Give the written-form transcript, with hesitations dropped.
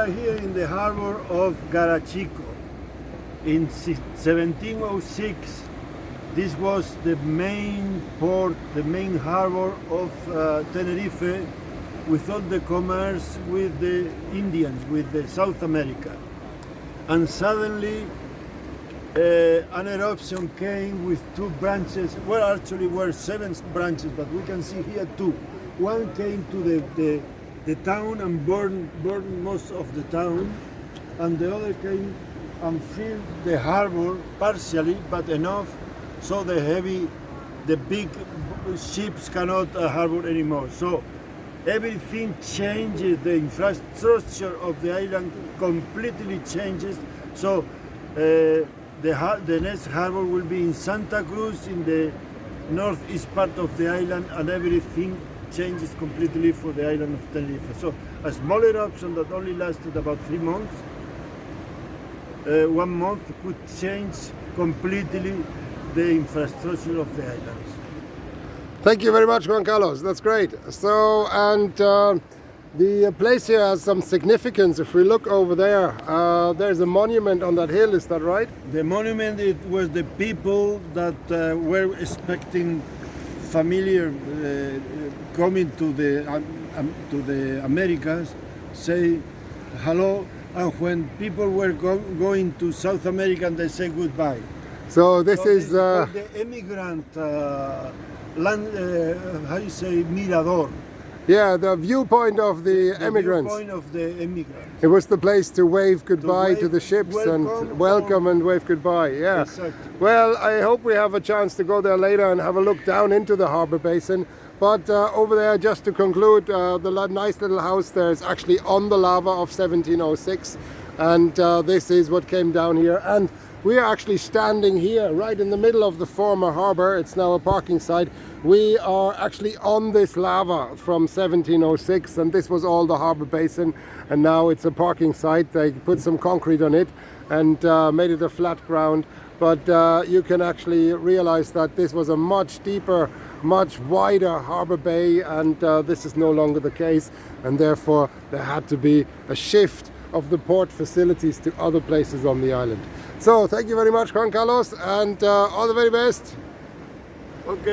are here in the harbor of Garachico. In 1706, this was the main port, the main harbor of Tenerife, with all the commerce with the Indians, with the South America. And suddenly an eruption came with two branches. Well, actually were 7 branches, but we can see here 2. One came to the town and burned most of the town, and the other came and filled the harbor partially, but enough so the big ships cannot harbor anymore. So everything changes, the infrastructure of the island completely changes. So the next harbor will be in Santa Cruz, in the northeast part of the island, and everything changes completely for the island of Tenerife. So a small eruption that only lasted about 3 months, 1 month could change completely the infrastructure of the islands. Thank you very much, Juan Carlos. That's great. So, and the place here has some significance. If we look over there, there's a monument on that hill. Is that right? The monument, it was the people that were expecting familiar coming to the Americas, say hello, and when people were going to South America, they say goodbye. So this is the immigrant land. How you say, mirador? Yeah, the viewpoint of the immigrants. Viewpoint of the immigrants. It was the place to wave goodbye to the ships welcome, and welcome and wave goodbye. Yeah. Exactly. Well, I hope we have a chance to go there later and have a look down into the harbour basin. But over there, just to conclude, the nice little house there is actually on the lava of 1706, and this is what came down here. And we are actually standing here right in the middle of the former harbour. It's now a parking site. We are actually on this lava from 1706, and this was all the harbour basin, and now it's a parking site. They put some concrete on it and made it a flat ground, but you can actually realize that this was a much deeper, much wider harbour bay, and this is no longer the case, and therefore there had to be a shift of the port facilities to other places on the island. So thank you very much, Juan Carlos, and all the very best.